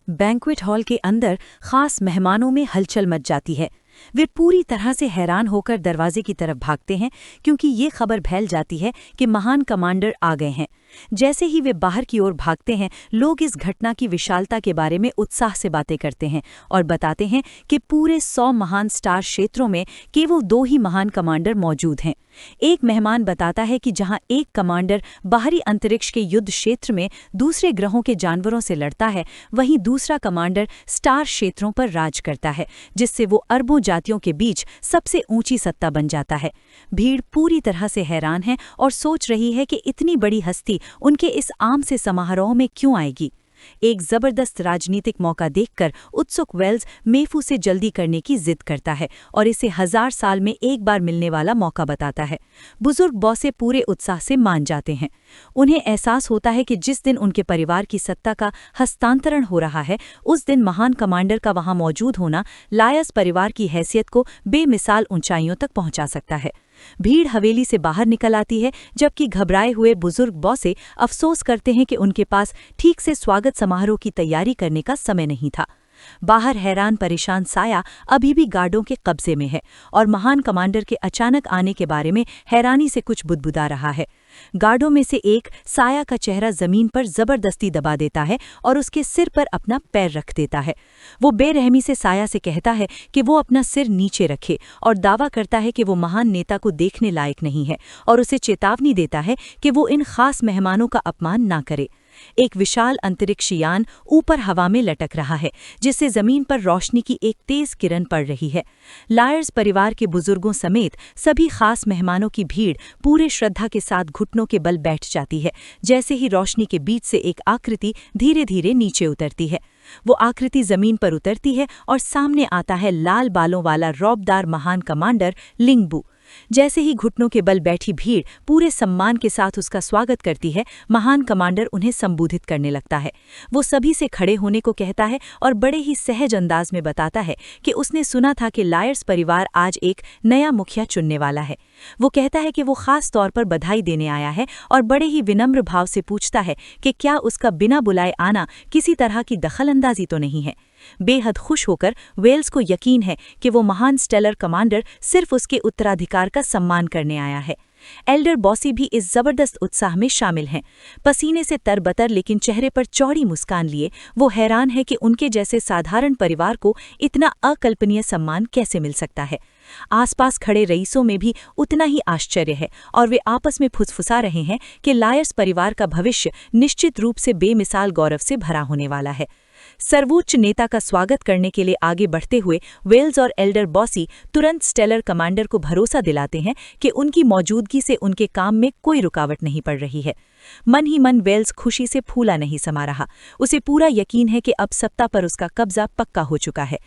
Banquet hall के अंदर खास मेहमानों में हलचल मच जाती है। वे पूरी तरह से हैरान होकर दरवाजे की तरफ भागते हैं क्योंकि ये खबर फैल जाती है कि महान कमांडर आ गए हैं। जैसे ही वे बाहर की ओर भागते हैं, लोग इस घटना की विशालता के बारे में उत्साह से बातें करते हैं और बताते हैं कि पूरे 100 महान स्टार क्षेत्रों में केवल 2 ही महान कमांडर मौजूद हैं। एक मेहमान बताता है कि जहां एक कमांडर बाहरी अंतरिक्ष के युद्ध क्षेत्र में दूसरे ग्रहों के जानवरों से लड़ता है, वहीं दूसरा कमांडर स्टार क्षेत्रों पर राज करता है, जिससे वो अरबों जातियों के बीच सबसे ऊंची सत्ता बन जाता है। भीड़ पूरी तरह से हैरान है और सोच रही है कि इतनी बड़ी हस्ती उनके इस आम से समारोह में क्यों आएगी। एक जबरदस्त राजनीतिक मौका देखकर उत्सुक वेल्स मेफू से जल्दी करने की जिद करता है और इसे 1000 साल में एक बार मिलने वाला मौका बताता है। बुजुर्ग बॉसे पूरे उत्साह से मान जाते हैं। उन्हें एहसास होता है कि जिस दिन उनके परिवार की सत्ता का हस्तांतरण हो रहा है, उस दिन महान कमांडर का वहां मौजूद होना लायर्स परिवार की हैसियत को बेमिसाल ऊंचाइयों तक पहुंचा सकता है। भीड़ हवेली से बाहर निकल आती है, जबकि घबराए हुए बुजुर्ग बॉसे अफसोस करते हैं कि उनके पास ठीक से स्वागत समारोह की तैयारी करने का समय नहीं था। बाहर हैरान परेशान साया अभी भी गार्डों के कब्जे में है और महान कमांडर के अचानक आने के बारे में हैरानी से कुछ बुदबुदा रहा है। गार्डों में से एक साया का चेहरा जमीन पर जबरदस्ती दबा देता है और उसके सिर पर अपना पैर रख देता है। वो बेरहमी से साया से कहता है कि वो अपना सिर नीचे रखे और दावा करता है कि वो महान नेता को देखने लायक नहीं है और उसे चेतावनी देता है कि वो इन खास मेहमानों का अपमान ना करे। एक विशाल अंतरिक्ष यान ऊपर हवा में लटक रहा है, जिससे जमीन पर रोशनी की एक तेज किरण पड़ रही है। लायर्स परिवार के बुजुर्गों समेत सभी खास मेहमानों की भीड़ पूरे श्रद्धा के साथ घुटनों के बल बैठ जाती है। जैसे ही रोशनी के बीच से एक आकृति धीरे धीरे नीचे उतरती है, वो आकृति जमीन पर उतरती है और सामने आता है लाल बालों वाला रौबदार महान कमांडर लिंगबू। जैसे ही घुटनों के बल बैठी भीड़ पूरे सम्मान के साथ उसका स्वागत करती है, महान कमांडर उन्हें संबोधित करने लगता है। वो सभी से खड़े होने को कहता है और बड़े ही सहज अंदाज में बताता है कि उसने सुना था कि लायर्स परिवार आज एक नया मुखिया चुनने वाला है। वो कहता है कि वो खास तौर पर बधाई देने आया है और बड़े ही विनम्र भाव से पूछता है कि क्या उसका बिना बुलाए आना किसी तरह की दखलंदाजी तो नहीं है। बेहद खुश होकर वेल्स को यकीन है कि वो महान स्टेलर कमांडर सिर्फ उसके उत्तराधिकार का सम्मान करने आया है। एल्डर बॉसी भी इस जबरदस्त उत्साह में शामिल हैं। पसीने से तरबतर लेकिन चेहरे पर चौड़ी मुस्कान लिए वो हैरान है कि उनके जैसे साधारण परिवार को इतना अकल्पनीय सम्मान कैसे मिल सकता है। आसपास खड़े रईसों में भी उतना ही आश्चर्य है और वे आपस में फुसफुसा रहे हैं कि लायर्स परिवार का भविष्य निश्चित रूप से बेमिसाल गौरव से भरा होने वाला है। सर्वोच्च नेता का स्वागत करने के लिए आगे बढ़ते हुए वेल्स और एल्डर बॉसी तुरंत स्टेलर कमांडर को भरोसा दिलाते हैं कि उनकी मौजूदगी से उनके काम में कोई रुकावट नहीं पड़ रही है। मन ही मन वेल्स खुशी से फूला नहीं समा रहा। उसे पूरा यकीन है कि अब सत्ता पर उसका कब्जा पक्का हो चुका है।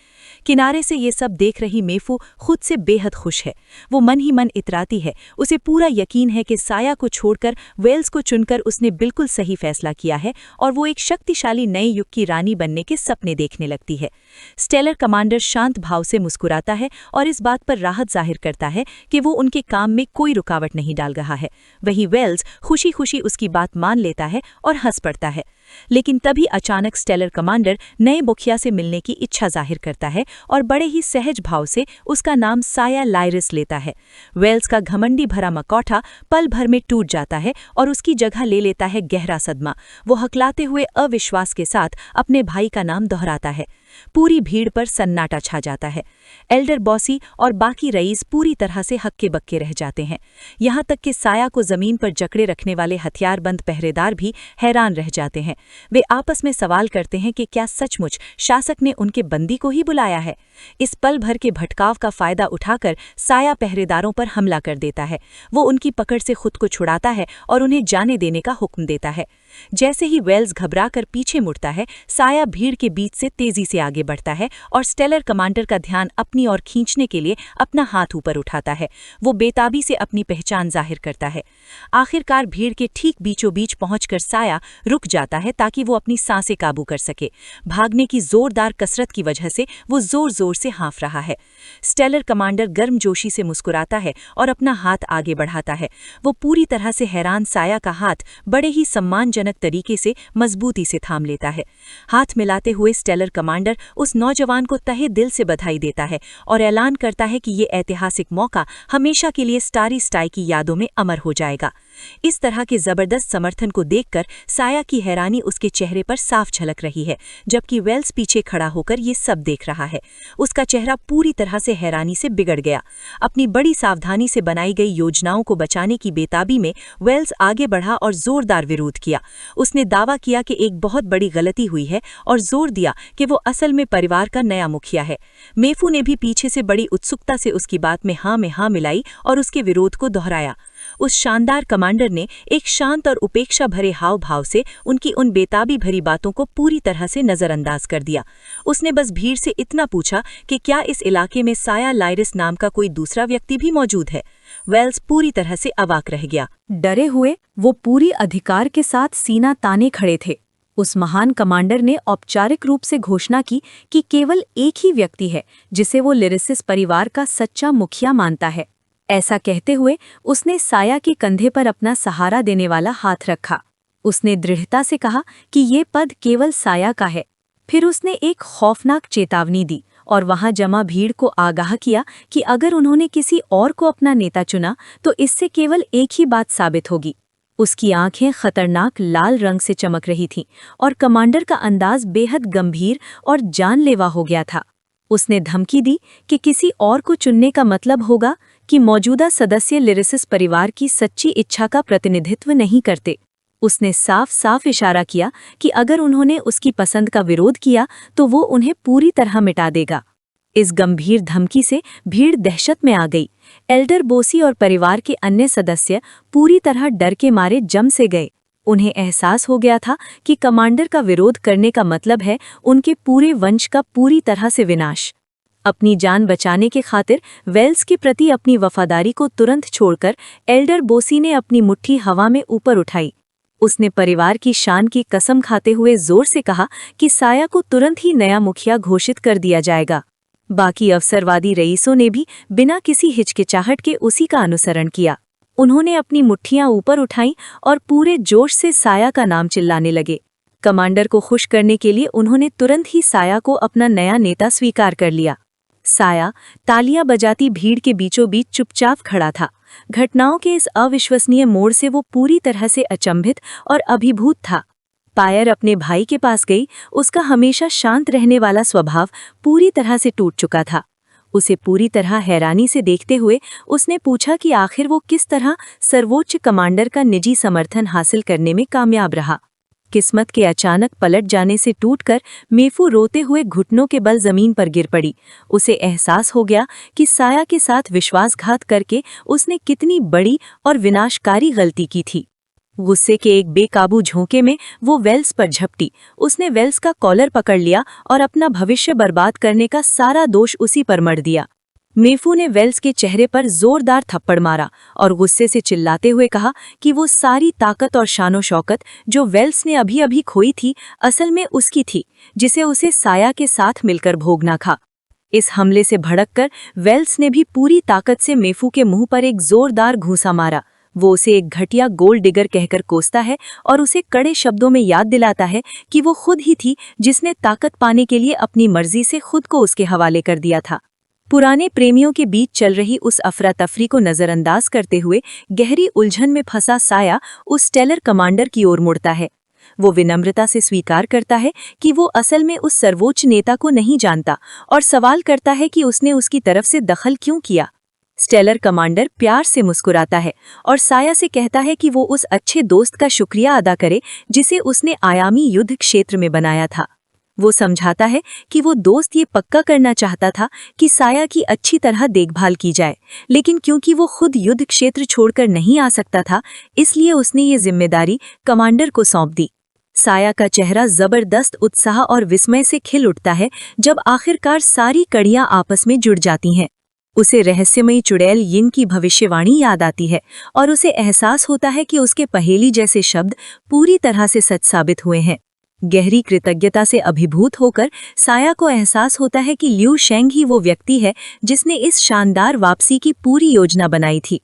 किनारे से ये सब देख रही मेफू खुद से बेहद खुश है। वो मन ही मन इतराती है। उसे पूरा यकीन है कि साया को छोड़कर वेल्स को चुनकर उसने बिल्कुल सही फैसला किया है और वो एक शक्तिशाली नए युग की रानी बनने के सपने देखने लगती है। स्टेलर कमांडर शांत भाव से मुस्कुराता है और इस बात पर राहत जाहिर करता है कि वो उनके काम में कोई रुकावट नहीं डाल रहा है। वहीं वेल्स खुशी खुशी उसकी बात मान लेता है और हंस पड़ता है। लेकिन तभी अचानक स्टेलर कमांडर नए मुखिया से मिलने की इच्छा जाहिर करता है और बड़े ही सहज भाव से उसका नाम साया लायरिस लेता है। वेल्स का घमंडी भरा मकौठा पल भर में टूट जाता है और उसकी जगह ले लेता है गहरा सदमा। वो हकलाते हुए अविश्वास के साथ अपने भाई का नाम दोहराता है। पूरी भीड़ पर सन्नाटा छा जाता है। एल्डर बॉसी और बाकी रईस पूरी तरह से हक्के बक्के रह जाते हैं। यहाँ तक कि साया को जमीन पर जकड़े रखने वाले हथियारबंद पहरेदार भी हैरान रह जाते हैं। वे आपस में सवाल करते हैं कि क्या सचमुच शासक ने उनके बंदी को ही बुलाया है। इस पल भर के भटकाव का फायदा उठाकर साया पहरेदारों पर हमला कर देता है। वो उनकी पकड़ से खुद को छुड़ाता है और उन्हें जाने देने का हुक्म देता है। जैसे ही वेल्स घबराकर पीछे मुड़ता है, साया भीड़ के बीच से तेजी से आगे बढ़ता है और स्टेलर कमांडर का ध्यान अपनी ओर खींचने के लिए अपना हाथ ऊपर उठाता है। वो बेताबी से अपनी पहचान जाहिर करता है। आखिरकार भीड़ के ठीक बीचों बीच पहुंचकर साया रुक जाता है ताकि वो अपनी सांसें काबू कर सके। भागने की जोरदार कसरत की वजह से वो जोर जोर से हाँफ रहा है। स्टेलर कमांडर गर्मजोशी से मुस्कुराता है और अपना हाथ आगे बढ़ाता है। वो पूरी तरह से हैरान साया का हाथ बड़े ही सम्मानजनक सम्मानजनक तरीके से मजबूती से थाम लेता है। हाथ मिलाते हुए स्टेलर कमांडर उस नौजवान को तहे दिल से बधाई देता है और ऐलान करता है कि ये ऐतिहासिक मौका हमेशा के लिए स्टारी स्टाई की यादों में अमर हो जाएगा। इस तरह के जबरदस्त समर्थन को देखकर साया की हैरानी उसके चेहरे पर साफ झलक रही है, जबकि वेल्स पीछे खड़ा होकर ये सब देख रहा है। उसका चेहरा पूरी तरह से हैरानी से बिगड़ गया। अपनी बड़ी सावधानी से बनाई गई योजनाओं को बचाने की बेताबी में वेल्स आगे बढ़ा और जोरदार विरोध किया। उसने दावा किया कि एक बहुत बड़ी गलती हुई है और जोर दिया कि वो असल में परिवार का नया मुखिया है। मेफू ने भी पीछे से बड़ी उत्सुकता से उसकी बात में हाँ मिलाई और उसके विरोध को दोहराया। उस शानदार कमांडर ने एक शांत और उपेक्षा भरे हाव भाव से उनकी उन बेताबी भरी बातों को पूरी तरह से नजरअंदाज कर दिया। उसने बस भीड़ से इतना पूछा कि क्या इस इलाके में साया लाइरिस नाम का कोई दूसरा व्यक्ति भी मौजूद है। वेल्स पूरी तरह से अवाक रह गया। डरे हुए वो पूरी अधिकार के साथ सीना ताने खड़े थे। उस महान कमांडर ने औपचारिक रूप से घोषणा की कि केवल एक ही व्यक्ति है जिसे वो लिरिसिस परिवार का सच्चा मुखिया मानता है। ऐसा कहते हुए उसने साया के कंधे पर अपना सहारा देने वाला हाथ रखा। उसने दृढ़ता से कहा कि ये पद केवल साया का है। फिर उसने एक खौफनाक चेतावनी दी और वहां जमा भीड़ को आगाह किया कि अगर उन्होंने किसी और को अपना नेता चुना तो इससे केवल एक ही बात साबित होगी। उसकी आंखें खतरनाक लाल रंग से चमक रही थीं और कमांडर का अंदाज बेहद गंभीर और जानलेवा हो गया था। उसने धमकी दी कि किसी और को चुनने का मतलब होगा कि मौजूदा सदस्य लिरिसिस परिवार की सच्ची इच्छा का प्रतिनिधित्व नहीं करते। उसने साफ साफ इशारा किया कि अगर उन्होंने उसकी पसंद का विरोध किया तो वो उन्हें पूरी तरह मिटा देगा। इस गंभीर धमकी से भीड़ दहशत में आ गई। एल्डर बोसी और परिवार के अन्य सदस्य पूरी तरह डर के मारे जम से गए। उन्हें एहसास हो गया था कि कमांडर का विरोध करने का मतलब है उनके पूरे वंश का पूरी तरह से विनाश। अपनी जान बचाने के खातिर वेल्स के प्रति अपनी वफादारी को तुरंत छोड़कर एल्डर बोसी ने अपनी मुट्ठी हवा में ऊपर उठाई। उसने परिवार की शान की कसम खाते हुए जोर से कहा कि साया को तुरंत ही नया मुखिया घोषित कर दिया जाएगा। बाकी अवसरवादी रईसों ने भी बिना किसी हिचकिचाहट के उसी का अनुसरण किया। उन्होंने अपनी मुट्ठियां ऊपर उठाईं और पूरे जोश से साया का नाम चिल्लाने लगे। कमांडर को खुश करने के लिए उन्होंने तुरंत ही साया को अपना नया नेता स्वीकार कर लिया। साया तालियां बजाती भीड़ के बीचों बीच चुपचाप खड़ा था। घटनाओं के इस अविश्वसनीय मोड़ से वो पूरी तरह से अचंभित और अभिभूत था। पायर अपने भाई के पास गई। उसका हमेशा शांत रहने वाला स्वभाव पूरी तरह से टूट चुका था। उसे पूरी तरह हैरानी से देखते हुए उसने पूछा कि आखिर वो किस तरह सर्वोच्च कमांडर का निजी समर्थन हासिल करने में कामयाब रहा। किस्मत के अचानक पलट जाने से टूटकर मेफू रोते हुए घुटनों के बल जमीन पर गिर पड़ी। उसे एहसास हो गया कि साया के साथ विश्वासघात करके उसने कितनी बड़ी और विनाशकारी गलती की थी। गुस्से के एक बेकाबू झोंके में वो वेल्स पर झपटी। उसने वेल्स का कॉलर पकड़ लिया और अपना भविष्य बर्बाद करने का सारा दोष उसी पर मढ़ दिया। मेफू ने वेल्स के चेहरे पर जोरदार थप्पड़ मारा और गुस्से से चिल्लाते हुए कहा कि वो सारी ताकत और शानो शौकत जो वेल्स ने अभी अभी खोई थी असल में उसकी थी, जिसे उसे साया के साथ मिलकर भोगना था। इस हमले से भड़ककर वेल्स ने भी पूरी ताकत से मेफू के मुंह पर एक जोरदार घूंसा मारा। वो उसे एक घटिया गोल्ड डिगर कहकर कोसता है और उसे कड़े शब्दों में याद दिलाता है कि वो खुद ही थी जिसने ताकत पाने के लिए अपनी मर्जी से खुद को उसके हवाले कर दिया था। पुराने प्रेमियों के बीच चल रही उस अफरा तफरी को नजरअंदाज करते हुए गहरी उलझन में फंसा साया उस स्टेलर कमांडर की ओर मुड़ता है। वो विनम्रता से स्वीकार करता है कि वो असल में उस सर्वोच्च नेता को नहीं जानता और सवाल करता है कि उसने उसकी तरफ से दखल क्यों किया। स्टेलर कमांडर प्यार से मुस्कुराता है और साया से कहता है कि वो उस अच्छे दोस्त का शुक्रिया अदा करे जिसे उसने आयामी युद्ध क्षेत्र में बनाया था। वो समझाता है कि वो दोस्त ये पक्का करना चाहता था कि साया की अच्छी तरह देखभाल की जाए, लेकिन क्योंकि वो खुद युद्ध क्षेत्र छोड़कर नहीं आ सकता था, इसलिए उसने ये जिम्मेदारी कमांडर को सौंप दी। साया का चेहरा जबरदस्त उत्साह और विस्मय से खिल उठता है जब आखिरकार सारी कड़ियां आपस में जुड़ जाती हैं। उसे रहस्यमयी चुड़ैल यिन की भविष्यवाणी याद आती है और उसे एहसास होता है कि उसके पहेली जैसे शब्द पूरी तरह से सच साबित हुए हैं। गहरी कृतज्ञता से अभिभूत होकर साया को एहसास होता है कि लियू शेंग ही वो व्यक्ति है जिसने इस शानदार वापसी की पूरी योजना बनाई थी।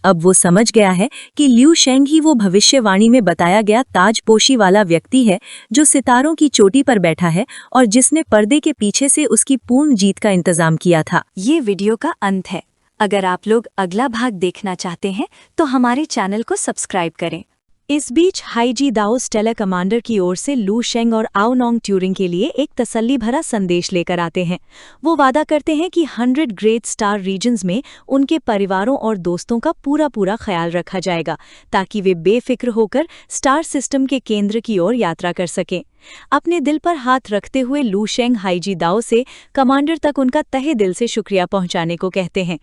अब वो समझ गया है कि लिू शेंग ही वो भविष्यवाणी में बताया गया ताजपोशी वाला व्यक्ति है जो सितारों की चोटी पर बैठा है और जिसने पर्दे के पीछे से उसकी पूर्ण जीत का इंतजाम किया था। ये वीडियो का अंत है। अगर आप लोग अगला भाग देखना चाहते हैं तो हमारे चैनल को सब्सक्राइब करें। इस बीच हाईजी दाओ स्टेलर कमांडर की ओर से लू शेंग और आओ नोंग ट्यूरिंग के लिए एक तसल्ली भरा संदेश लेकर आते हैं। वो वादा करते हैं कि 100 ग्रेट स्टार रीजन्स में उनके परिवारों और दोस्तों का पूरा ख्याल रखा जाएगा ताकि वे बेफिक्र होकर स्टार सिस्टम के केंद्र की ओर यात्रा कर सकें। अपने दिल पर हाथ रखते हुए लू शेंग हाईजी दाओ से कमांडर तक उनका तहे दिल से शुक्रिया पहुंचाने को कहते हैं।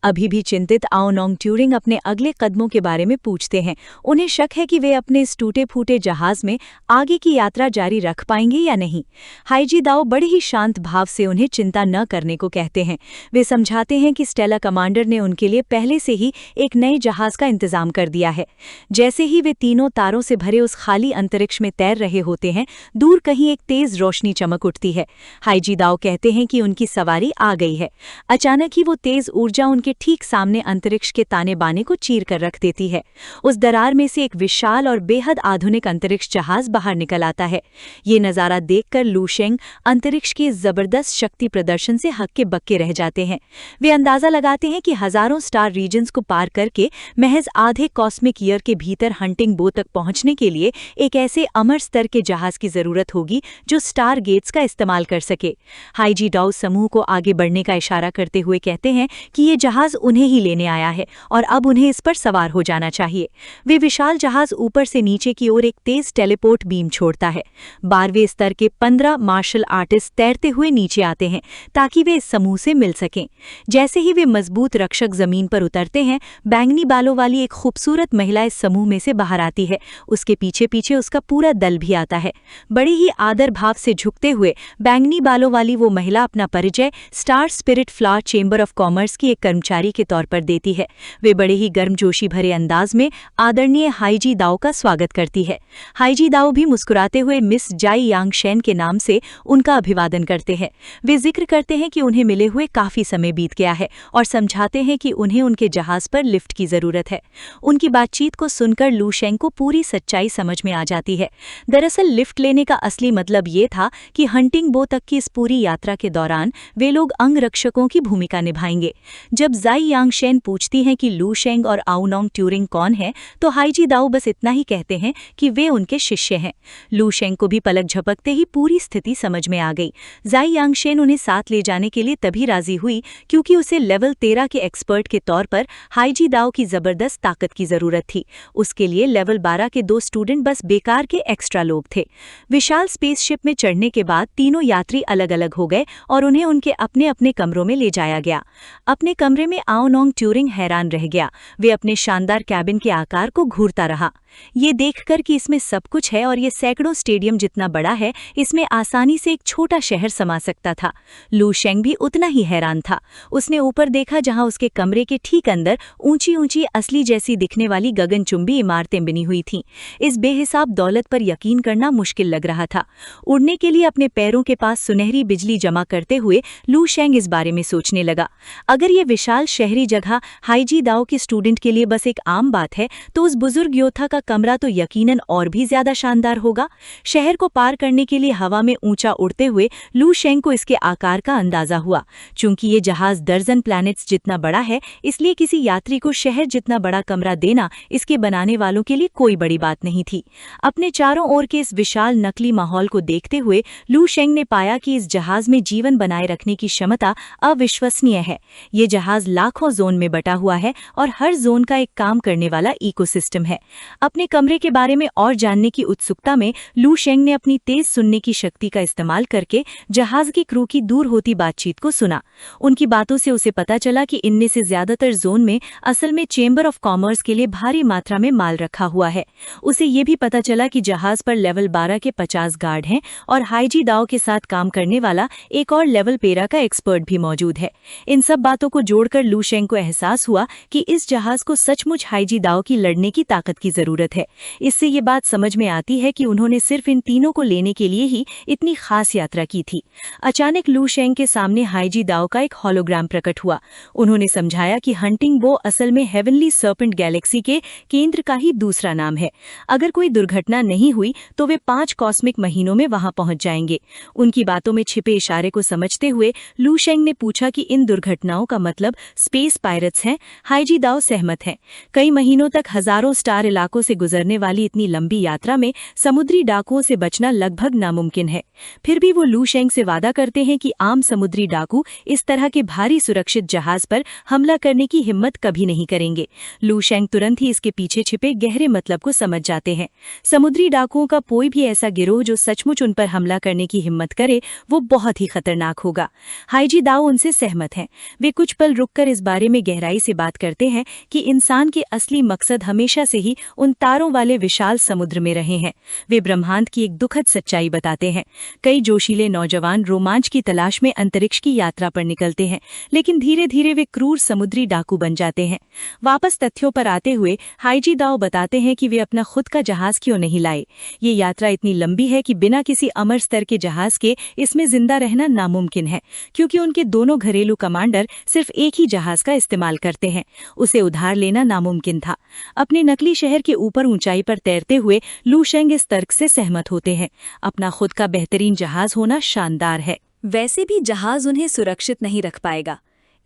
अभी भी चिंतित आओ नोंग ट्यूरिंग अपने अगले कदमों के बारे में पूछते हैं। उन्हें शक है कि वे अपने इस टूटे फूटे जहाज में आगे की यात्रा जारी रख पाएंगे या नहीं। हाईजी दाओ बड़े ही शांत भाव से उन्हें चिंता न करने को कहते हैं। वे समझाते हैं कि स्टेलर कमांडर ने उनके लिए पहले से ही एक नए जहाज का इंतजाम कर दिया है। जैसे ही वे तीनों तारों से भरे उस खाली अंतरिक्ष में तैर रहे होते हैं, दूर कहीं एक तेज रोशनी चमक उठती है। हाईजी दाओ कहते हैं कि उनकी सवारी आ गई है। अचानक ही वो तेज ऊर्जा उनके ठीक सामने अंतरिक्ष के ताने बाने को चीर कर रख देती है। उस दरार में से एक विशाल और बेहद आधुनिक अंतरिक्ष जहाज बाहर निकल आता है। ये नज़ारा देखकर लू शेंग अंतरिक्ष के जबरदस्त शक्ति प्रदर्शन से हक्के बक्के रह जाते हैं। वे अंदाजा लगाते हैं कि हजारों स्टार रीजन्स को पार करके महज आधे कॉस्मिक ईयर के भीतर हंटिंग बो तक पहुंचने के लिए एक ऐसे अमर स्तर के जहाज की जरूरत होगी जो स्टार गेट्स का इस्तेमाल कर सके। हाईजी दाओ समूह को आगे बढ़ने का इशारा करते हुए कहते हैं कि ये जहाज उन्हें ही लेने आया है और अब उन्हें इस पर सवार हो जाना चाहिए। वे विशाल जहाज ऊपर से नीचे की ओर एक तेज टेलीपोर्ट बीम छोड़ता है। 12वें स्तर के 15 मार्शल आर्टिस्ट तैरते हुए नीचे आते हैं ताकि वे इस समूह से मिल सकें। जैसे ही वे मजबूत रक्षक जमीन पर उतरते हैं, बैंगनी बालों वाली एक खूबसूरत महिला इस समूह में से बाहर आती है। उसके पीछे पीछे उसका पूरा दल भी आता है। बड़े ही आदर भाव से झुकते हुए बैंगनी बालों वाली वो महिला अपना परिचय star spirit flower chamber of commerce की एक कर्मचारी के तौर पर देती है। वे बड़े ही गर्मजोशी भरे अंदाज में आदरणीय हाईजी दाओ का स्वागत करती है। हाईजी दाओ भी मुस्कुराते हुए मिस जाई यांग शेन के नाम से उनका अभिवादन करते हैं। वे जिक्र करते हैं कि उन्हें मिले हुए काफी समय बीत गया है और समझाते हैं कि उन्हें उनके जहाज पर लिफ्ट की जरूरत है। उनकी बातचीत को सुनकर लू शेंग को पूरी सच्चाई समझ में आ जाती है। दरअसल लिफ्ट लेने का असली मतलब ये था कि हंटिंग बो तक की इस पूरी यात्रा के दौरान वे लोग अंगरक्षकों की भूमिका निभाएंगे। जब जाई यांग शेन पूछती हैं कि लू शेंग और आओ नोंग ट्यूरिंग कौन है, तो हाईजी दाओ बस इतना ही कहते हैं कि वे उनके शिष्य हैं। लू शेंग को भी पलक झपकते ही पूरी स्थिति समझ में आ गई। जाई यांग शेन उन्हें साथ ले जाने के लिए तभी राजी हुई क्योंकि उसे लेवल 13 के एक्सपर्ट के तौर पर हाईजी दाओ की जबरदस्त ताकत की जरूरत थी। उसके लिए लेवल 12 के 2 स्टूडेंट बस बेकार के एक्स्ट्रा लोग थे। विशाल स्पेसशिप में चढ़ने के बाद तीनों यात्री अलग अलग हो गए और उन्हें उनके अपने अपने कमरों में ले जाया गया। अपने कमरे में आओ नोंग ट्यूरिंग हैरान रह गया। वे अपने शानदार कैबिन के आकार को घूरता रहा। ये देखकर कि इसमें सब कुछ है और ये सैकड़ों स्टेडियम जितना बड़ा है, इसमें आसानी से एक छोटा शहर समा सकता था। लू शेंग भी उतना ही हैरान था। उसने ऊपर देखा जहां उसके कमरे के ठीक अंदर ऊंची ऊंची असली जैसी दिखने वाली गगनचुंबी इमारतें बनी हुई थीं। इस बेहिसाब दौलत पर यकीन करना मुश्किल लग रहा था। उड़ने के लिए अपने पैरों के पास सुनहरी बिजली जमा करते हुए लू शेंग इस बारे में सोचने लगा। अगर ये विशाल शहरी जगह हाईजी दाओ के स्टूडेंट के लिए बस एक आम बात है, तो उस बुजुर्ग योद्धा का कमरा तो यकीनन और भी ज्यादा शानदार होगा। शहर को पार करने के लिए हवा में ऊंचा उड़ते हुए लू शेंग को इसके आकार का अंदाजा हुआ। चूंकि ये जहाज दर्जन प्लैनेट्स जितना बड़ा है, इसलिए किसी यात्री को शहर जितना बड़ा कमरा देना इसके बनाने वालों के लिए कोई बड़ी बात नहीं थी। अपने चारों ओर के इस विशाल नकली माहौल को देखते हुए लू शेंग ने पाया कि इस जहाज में जीवन बनाए रखने की क्षमता अविश्वसनीय है। ये जहाज लाखों जोन में बटा हुआ है और हर जोन का एक काम करने वाला इकोसिस्टम है। अपने कमरे के बारे में और जानने की उत्सुकता में लू शेंग ने अपनी तेज सुनने की शक्ति का इस्तेमाल करके जहाज की क्रू की दूर होती बातचीत को सुना। उनकी बातों से उसे पता चला कि इनमें से ज्यादातर जोन में असल में चेंबर ऑफ कॉमर्स के लिए भारी मात्रा में माल रखा हुआ है। उसे ये भी पता चला कि जहाज पर लेवल 12 के 50 गार्ड हैं और हाईजी दाओ के साथ काम करने वाला एक और लेवल 13 का एक्सपर्ट भी मौजूद है। इन सब बातों को जोड़कर लू शेंग को एहसास हुआ कि इस जहाज को सचमुच हाईजी दाओ की लड़ने की ताकत की जरूरत ज़रूरत है। इससे ये बात समझ में आती है कि उन्होंने सिर्फ इन तीनों को लेने के लिए ही इतनी खास यात्रा की थी। अचानक लू शेंग के सामने हाईजी दाओ का एक होलोग्राम प्रकट हुआ। उन्होंने समझाया कि हंटिंग बो असल में हेवनली सर्पेंट गैलेक्सी के केंद्र का ही दूसरा नाम है। अगर कोई दुर्घटना नहीं हुई तो वे 5 कॉस्मिक महीनों में वहां पहुंच जाएंगे। उनकी बातों में छिपे इशारे को समझते हुए लू शेंग ने पूछा कि इन दुर्घटनाओं का मतलब स्पेस पायरेट्स हैं। हाईजी दाओ सहमत हैं। कई महीनों तक हजारों स्टार इलाकों से गुजरने वाली इतनी लंबी यात्रा में समुद्री डाकुओं से बचना लगभग नामुमकिन है। फिर भी वो लू शेंग से वादा करते हैं कि आम समुद्री डाकू इस तरह के भारी सुरक्षित जहाज पर हमला करने की हिम्मत कभी नहीं करेंगे। लू शेंग तुरंत ही इसके पीछे छिपे गहरे मतलब को समझ जाते हैं। समुद्री डाकुओं का कोई भी ऐसा गिरोह जो सचमुच उन पर हमला करने की हिम्मत करे वो बहुत ही खतरनाक होगा। हाईजी दाओ उनसे सहमत हैं। वे कुछ पल रुककर इस बारे में गहराई से बात करते हैं कि इंसान के असली मकसद हमेशा से ही उन तारों वाले विशाल समुद्र में रहे हैं। वे ब्रह्मांड की एक दुखद सच्चाई बताते हैं। कई जोशीले नौजवान रोमांच की तलाश में अंतरिक्ष की यात्रा पर निकलते हैं, लेकिन धीरे धीरे वे क्रूर समुद्री डाकू बन जाते हैं। वापस तथ्यों पर आते हुए हाईजी दाओ बताते हैं कि वे अपना खुद का जहाज क्यों नहीं लाए। ये यात्रा इतनी लंबी है कि बिना किसी अमर स्तर के जहाज के इसमें जिंदा रहना नामुमकिन है, क्योंकि उनके दोनों घरेलू कमांडर सिर्फ एक ही जहाज का इस्तेमाल करते हैं। उसे उधार लेना नामुमकिन था। अपने नकली शहर के ऊपर ऊंचाई पर तैरते हुए लू शेंग इस तर्क से सहमत होते हैं। अपना खुद का बेहतरीन जहाज होना शानदार है। वैसे भी जहाज उन्हें सुरक्षित नहीं रख पाएगा।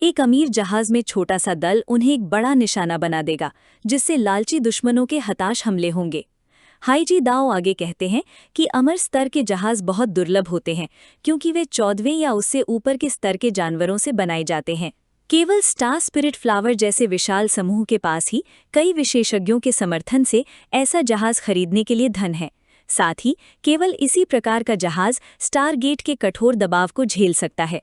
एक अमीर जहाज में छोटा सा दल उन्हें एक बड़ा निशाना बना देगा, जिससे लालची दुश्मनों के हताश हमले होंगे। हाईजी दाओ आगे कहते हैं कि अमर स्तर के जहाज बहुत दुर्लभ होते हैं, क्योंकि वे 14वें या उससे ऊपर के स्तर के जानवरों से बनाए जाते हैं। केवल स्टार स्पिरिट फ्लावर जैसे विशाल समूह के पास ही कई विशेषज्ञों के समर्थन से ऐसा जहाज खरीदने के लिए धन है। साथ ही केवल इसी प्रकार का जहाज स्टारगेट के कठोर दबाव को झेल सकता है।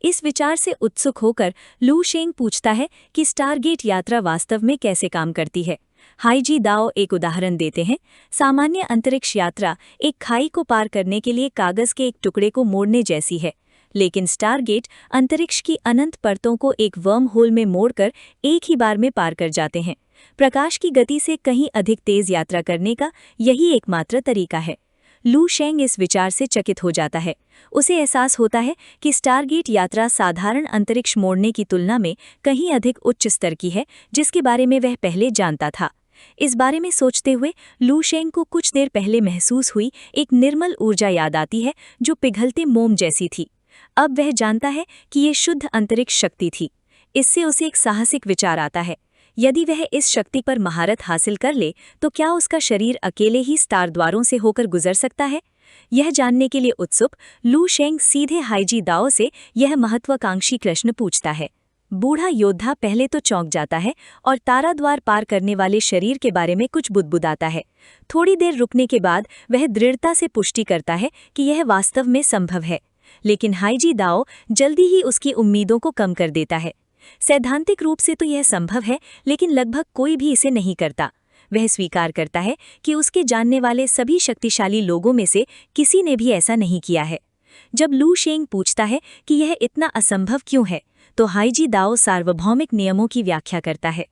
इस विचार से उत्सुक होकर लू शेंग पूछता है कि स्टारगेट यात्रा वास्तव में कैसे काम करती है। हाईजी दाओ एक उदाहरण देते हैं। सामान्य अंतरिक्ष यात्रा एक खाई को पार करने के लिए कागज के एक टुकड़े को मोड़ने जैसी है, लेकिन स्टारगेट अंतरिक्ष की अनंत परतों को एक वर्म होल में मोड़कर एक ही बार में पार कर जाते हैं। प्रकाश की गति से कहीं अधिक तेज यात्रा करने का यही एकमात्र तरीका है। लू शेंग इस विचार से चकित हो जाता है। उसे एहसास होता है कि स्टारगेट यात्रा साधारण अंतरिक्ष मोड़ने की तुलना में कहीं अधिक उच्च स्तर की है, जिसके बारे में वह पहले जानता था। इस बारे में सोचते हुए लू शेंग को कुछ देर पहले महसूस हुई एक निर्मल ऊर्जा याद आती है, जो पिघलते मोम जैसी थी। अब वह जानता है कि ये शुद्ध अंतरिक्ष शक्ति थी। इससे उसे एक साहसिक विचार आता है। यदि वह इस शक्ति पर महारत हासिल कर ले तो क्या उसका शरीर अकेले ही स्टार द्वारों से होकर गुजर सकता है? यह जानने के लिए उत्सुक लू शेंग सीधे हाईजी दाओ से यह महत्वाकांक्षी प्रश्न पूछता है। बूढ़ा योद्धा पहले तो चौंक जाता है और ताराद्वार पार करने वाले शरीर के बारे में कुछ बुदबुदाता है। थोड़ी देर रुकने के बाद वह दृढ़ता से पुष्टि करता है कि यह वास्तव में संभव है, लेकिन हाईजी दाओ जल्दी ही उसकी उम्मीदों को कम कर देता है। सैद्धांतिक रूप से तो यह संभव है, लेकिन लगभग कोई भी इसे नहीं करता। वह स्वीकार करता है कि उसके जानने वाले सभी शक्तिशाली लोगों में से किसी ने भी ऐसा नहीं किया है। जब लू शेंग पूछता है कि यह इतना असंभव क्यों है, तो हाईजी दाओ सार्वभौमिक नियमों की व्याख्या करता है।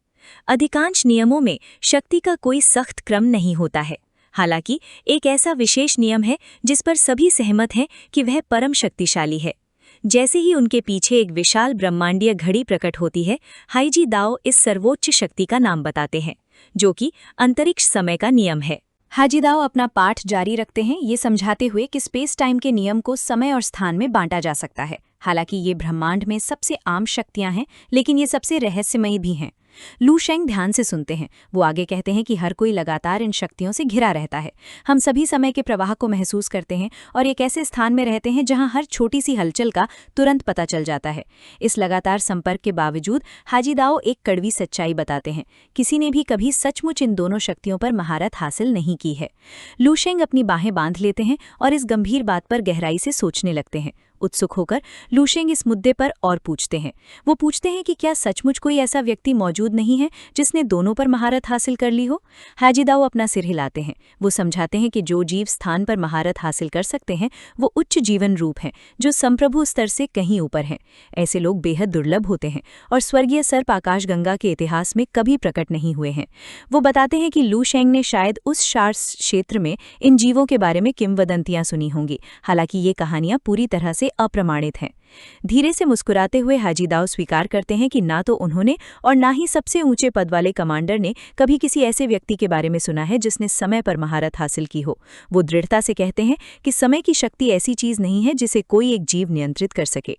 अधिकांश नियमों में शक्ति का कोई सख्त क्रम नहीं होता है। हालांकि एक ऐसा विशेष नियम है जिस पर सभी सहमत हैं कि वह परम शक्तिशाली है। जैसे ही उनके पीछे एक विशाल ब्रह्मांडीय घड़ी प्रकट होती है, हाईजी दाओ इस सर्वोच्च शक्ति का नाम बताते हैं, जो कि अंतरिक्ष समय का नियम है। हाईजी दाओ अपना पाठ जारी रखते हैं, ये समझाते हुए कि स्पेस टाइम के नियम को समय और स्थान में बांटा जा सकता है। हालांकि ये ब्रह्मांड में सबसे आम शक्तियां हैं, लेकिन ये सबसे रहस्यमयी भी हैं। लू शेंग ध्यान से सुनते हैं। वो आगे कहते हैं कि हर कोई लगातार इन शक्तियों से घिरा रहता है। हम सभी समय के प्रवाह को महसूस करते हैं और एक ऐसे स्थान में रहते हैं जहां हर छोटी सी हलचल का तुरंत पता चल जाता है। इस लगातार संपर्क के बावजूद हाईजी दाओ एक कड़वी सच्चाई बताते हैं। किसी ने भी कभी सचमुच इन दोनों शक्तियों पर महारत हासिल नहीं की है। लू शेंग अपनी बाहें बांध लेते हैं और इस गंभीर बात पर गहराई से सोचने लगते हैं। उत्सुक होकर लूशेंग इस मुद्दे पर और पूछते हैं। वो पूछते हैं कि क्या सचमुच कोई ऐसा व्यक्ति मौजूद नहीं है जिसने दोनों पर महारत हासिल कर ली हो। हाजीदाओ अपना सिर हिलाते हैं। वो समझाते हैं कि जो जीव स्थान पर महारत हासिल कर सकते हैं वो उच्च जीवन रूप हैं, जो संप्रभु स्तर से कहीं ऊपर हैं। ऐसे लोग बेहद दुर्लभ होते हैं और स्वर्गीय सर्प आकाशगंगा के इतिहास में कभी प्रकट नहीं हुए हैं। वो बताते हैं कि लूशेंग ने शायद उस शार क्षेत्र में इन जीवों के बारे में किंवदंतियां सुनी होंगी, हालांकि ये कहानियां पूरी तरह से अप्रमाणित हैं। धीरे से मुस्कुराते हुए हाजीदाओ स्वीकार करते हैं कि ना तो उन्होंने और ना ही सबसे ऊंचे पद वाले कमांडर ने कभी किसी ऐसे व्यक्ति के बारे में सुना है जिसने समय पर महारत हासिल की हो। वो दृढ़ता से कहते हैं कि समय की शक्ति ऐसी चीज नहीं है जिसे कोई एक जीव नियंत्रित कर सके।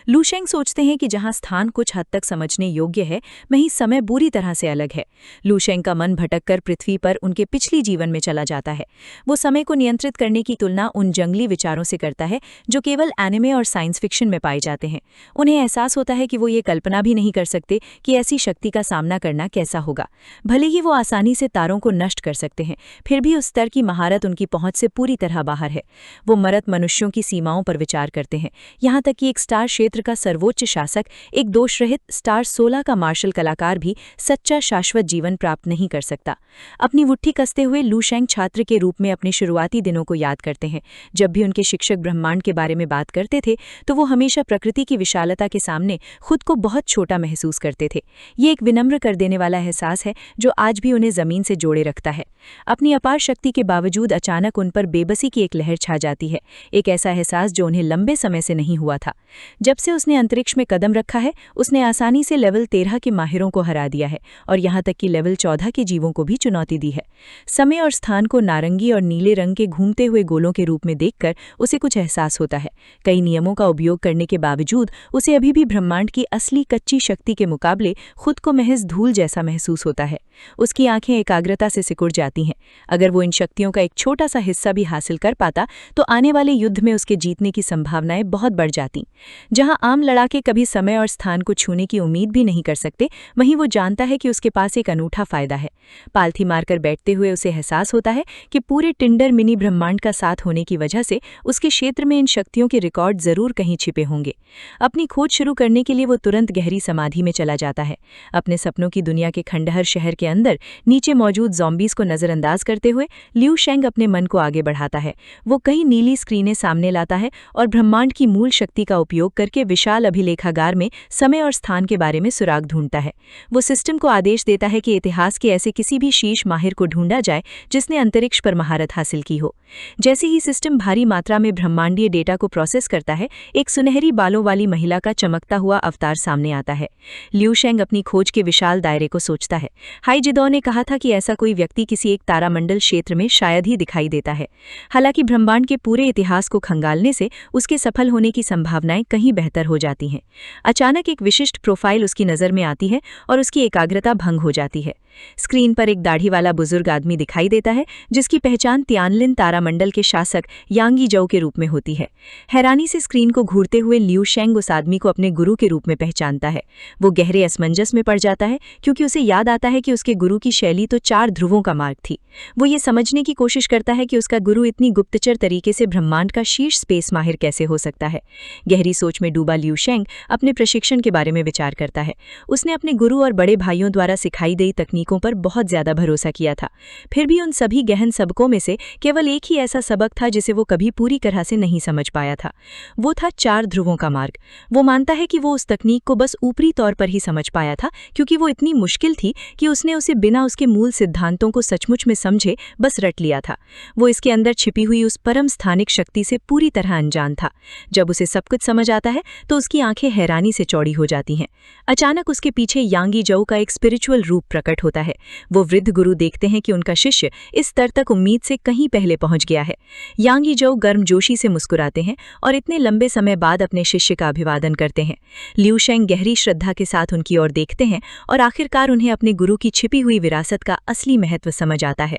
लूशेंग सोचते हैं कि जहां स्थान कुछ हद तक समझने योग्य है, वहीं समय बुरी तरह से अलग है। लूशेंग का मन भटककर पृथ्वी पर उनके पिछली जीवन में चला जाता है। वो समय को नियंत्रित करने की तुलना उन जंगली विचारों से करता है जो केवल एनिमे और साइंस फिक्शन में पाए जाते हैं। उन्हें एहसास होता है कि वो ये कल्पना भी नहीं कर सकते कि ऐसी शक्ति का सामना करना कैसा होगा। भले ही वो आसानी से तारों को नष्ट कर सकते हैं, फिर भी उस स्तर की महारत उनकी पहुंच से पूरी तरह बाहर है। वो मरत मनुष्यों की सीमाओं पर विचार करते हैं, यहाँ तक कि एक स्टार क्षेत्र का सर्वोच्च शासक, एक दोषरहित स्टार 16 का मार्शल कलाकार भी सच्चा शाश्वत जीवन प्राप्त नहीं कर सकता। अपनी मुट्ठी कसते हुए लूशेंग छात्र के रूप में अपने शुरुआती दिनों को याद करते हैं। जब भी उनके शिक्षक ब्रह्मांड के बारे में बात करते थे तो वो हमेशा प्रकृति की विशालता के सामने खुद को बहुत छोटा महसूस करते थे। ये एक विनम्र कर देने वाला एहसास है जो आज भी उन्हें जमीन से जोड़े रखता है। अपनी अपार शक्ति के बावजूद अचानक उन पर बेबसी की एक लहर छा जाती है, एक ऐसा एहसास जो उन्हें लंबे समय से नहीं हुआ था। जब से उसने अंतरिक्ष में कदम रखा है, उसने आसानी से लेवल 13 के माहिरों को हरा दिया है और यहाँ तक कि लेवल 14 के जीवों को भी चुनौती दी है। समय और स्थान को नारंगी और नीले रंग के घूमते हुए गोलों के रूप में देखकर उसे कुछ एहसास होता है। कई नियमों का उपयोग करने के बावजूद उसे अभी भी ब्रह्मांड की असली कच्ची शक्ति के मुकाबले खुद को महज धूल जैसा महसूस होता है। उसकी आंखें एकाग्रता से सिकुड़ जाती हैं। अगर वो इन शक्तियों का एक छोटा सा हिस्सा भी हासिल कर पाता तो आने वाले युद्ध में उसके जीतने की संभावनाएं बहुत बढ़ जाती। जहां आम लड़ाके कभी समय और स्थान को छूने की उम्मीद भी नहीं कर सकते, वहीं वो जानता है कि उसके पास एक अनूठा फायदा है। पालथी मारकर बैठते हुए उसे एहसास होता है कि पूरे टिंडर मिनी ब्रह्मांड का साथ होने की वजह से उसके क्षेत्र में इन शक्तियों के रिकॉर्ड जरूर कहीं छिपे होंगे। अपनी खोज शुरू करने के लिए वो तुरंत गहरी समाधि में चला जाता है। अपने सपनों की दुनिया के खंडहर शहर के अंदर नीचे मौजूद ज़ॉम्बीज़ को नज़रअंदाज करते हुए लूशेंग अपने मन को आगे बढ़ाता है। वो कई नीली स्क्रीनें सामने लाता है और ब्रह्मांड की मूल शक्ति का उपयोग करके विशाल अभिलेखागार में समय और स्थान के बारे में सुराग ढूंढता है। वो सिस्टम को आदेश देता है कि इतिहास के ऐसे किसी भी शीर्ष माहिर को ढूंढा जाए जिसने अंतरिक्ष पर महारत हासिल की हो। जैसे ही सिस्टम भारी मात्रा में ब्रह्मांडीय डेटा को प्रोसेस करता है, एक सुनहरी बालों वाली महिला का चमकता हुआ अवतार सामने आता है। लूशेंग अपनी खोज के विशाल दायरे को सोचता है। हाईजिदाओ ने कहा था कि ऐसा कोई व्यक्ति किसी एक तारामंडल क्षेत्र में शायद ही दिखाई देता है। हालांकि ब्रह्मांड के पूरे इतिहास को खंगालने से उसके सफल होने की संभावनाएं कहीं बेहतर हो जाती हैं। अचानक एक विशिष्ट प्रोफाइल उसकी नज़र में आती है और उसकी एकाग्रता भंग हो जाती है। स्क्रीन पर एक दाढ़ी वाला बुजुर्ग आदमी दिखाई देता है जिसकी पहचान तियानलिन तारामंडल के शासक यांगी जौ के रूप में होती है। हैरानी से स्क्रीन को घूरते हुए लूशेंग उस आदमी को अपने गुरु के रूप में पहचानता है। वो गहरे असमंजस में पड़ जाता है क्योंकि उसे याद आता है कि उसके गुरु की शैली तो 4 ध्रुवों का मार्ग थी। वो ये समझने की कोशिश करता है कि उसका गुरु इतनी गुप्तचर तरीके से ब्रह्मांड का शीर्ष स्पेस माहिर कैसे हो सकता है। गहरी सोच में डूबा लूशेंग अपने प्रशिक्षण के बारे में विचार करता है। उसने अपने गुरु और बड़े भाइयों द्वारा सिखाई गई तकनीकों पर बहुत ज्यादा भरोसा किया था। फिर भी उन सभी गहन सबकों में से केवल एक ही ऐसा सबक था जिसे वो कभी पूरी तरह से नहीं समझ पाया था। वो था 4 ध्रुवों का मार्ग। वो मानता है कि वो उस तकनीक को बस ऊपरी तौर पर ही समझ पाया था क्योंकि वो इतनी मुश्किल थी कि उसने उसे बिना उसके मूल सिद्धांतों को सचमुच में समझे बस रट लिया था। वो इसके अंदर छिपी हुई उस परम स्थानिक शक्ति से पूरी तरह अनजान था। जब उसे सब कुछ समझ आता है तो उसकी आंखें हैरानी से चौड़ी हो जाती हैं। अचानक उसके पीछे यांगी जौ का एक स्पिरिचुअल रूप प्रकट होता है। वो वृद्ध गुरु देखते हैं कि उनका शिष्य इस स्तर तक उम्मीद से कहीं पहले पहुंच गया है। यांगी जौ गर्मजोशी से मुस्कुराते हैं और इतने लंबे समय बाद अपने शिष्य का अभिवादन करते हैं। लूशेंग गहरी श्रद्धा के साथ उनकी ओर देखते हैं और आखिरकार उन्हें अपने गुरु की छिपी हुई विरासत का असली महत्व समझ आता है।